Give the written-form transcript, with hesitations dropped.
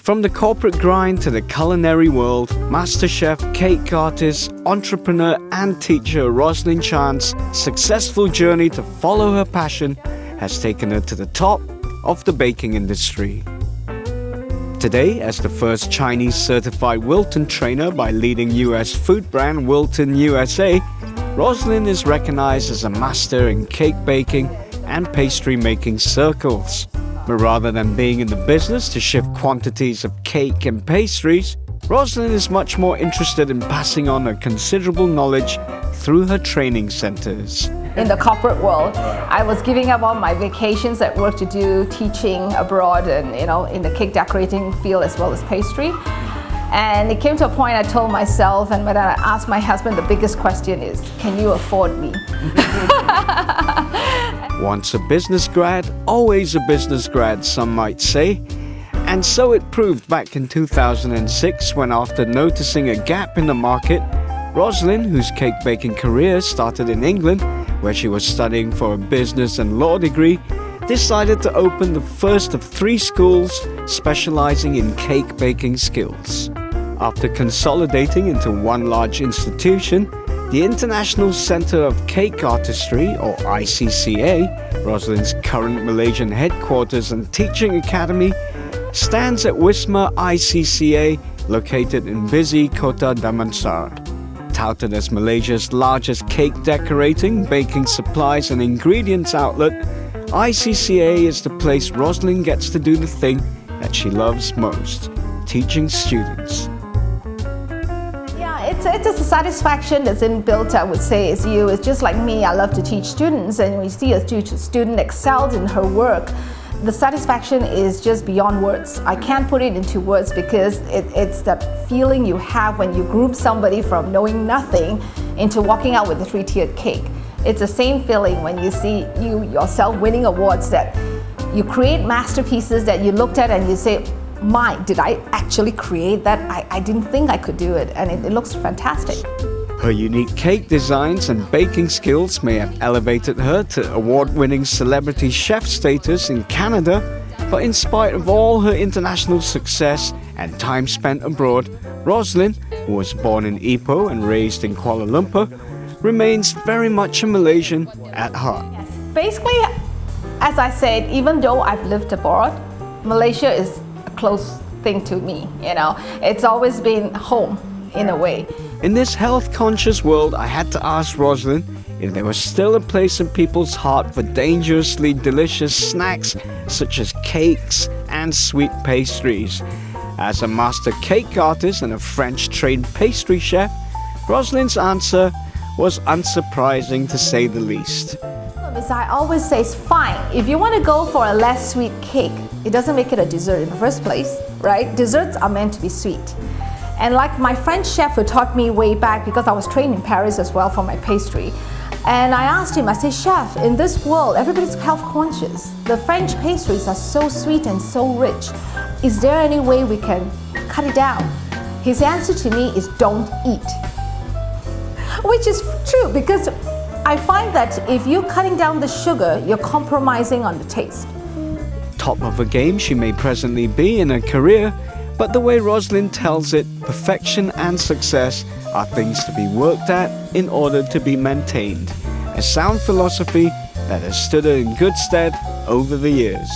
From the corporate grind to the culinary world, master chef, cake artist, entrepreneur and teacher Rosalind Chan's successful journey to follow her passion has taken her to the top of the baking industry. Today, as the first Chinese certified Wilton trainer by leading US food brand Wilton USA, Rosalind is recognized as a master in cake baking and pastry making circles. But rather than being in the business to shift quantities of cake and pastries, Rosalind is much more interested in passing on her considerable knowledge through her training centers. In the corporate world, I was giving up all my vacations at work to do teaching abroad and in the cake decorating field as well as pastry. And it came to a point I told myself, and when I asked my husband, the biggest question is, can you afford me? Once a business grad, always a business grad, some might say. And so it proved back in 2006 when, after noticing a gap in the market, Rosalind, whose cake baking career started in England, where she was studying for a business and law degree, decided to open the first of 3 schools specializing in cake baking skills. After consolidating into one large institution, the International Centre of Cake Artistry, or ICCA, Rosalind's current Malaysian headquarters and teaching academy, stands at Wisma ICCA, located in busy Kota Damansara. Touted as Malaysia's largest cake decorating, baking supplies and ingredients outlet, ICCA is the place Rosalind gets to do the thing that she loves most, teaching students. It's a satisfaction that's inbuilt, I would say. It's just like me, I love to teach students, and when you see a student excelled in her work, the satisfaction is just beyond words. I can't put it into words because it's that feeling you have when you group somebody from knowing nothing into walking out with a 3-tiered cake. It's the same feeling when you see you yourself winning awards, that you create masterpieces that you looked at and you say, did I actually create that? I didn't think I could do it, and it looks fantastic. Her unique cake designs and baking skills may have elevated her to award-winning celebrity chef status in Canada, but in spite of all her international success and time spent abroad, Rosalind, who was born in Ipoh and raised in Kuala Lumpur, remains very much a Malaysian at heart. Yes. Basically, as I said, even though I've lived abroad, Malaysia is a close thing to me. It's always been home in a way. In this health-conscious world, I had to ask Rosalind if there was still a place in people's heart for dangerously delicious snacks such as cakes and sweet pastries. As a master cake artist and a French-trained pastry chef, Rosalind's answer was unsurprising to say the least. I always say, it's fine. If you want to go for a less sweet cake, it doesn't make it a dessert in the first place, right? Desserts are meant to be sweet. And like my French chef who taught me way back, because I was trained in Paris as well for my pastry, and I asked him, I said, chef, in this world, everybody's health conscious. The French pastries are so sweet and so rich. Is there any way we can cut it down? His answer to me is, don't eat. Which is true, because I find that if you're cutting down the sugar, you're compromising on the taste. Top of a game she may presently be in her career, but the way Rosalind tells it, perfection and success are things to be worked at in order to be maintained. A sound philosophy that has stood her in good stead over the years.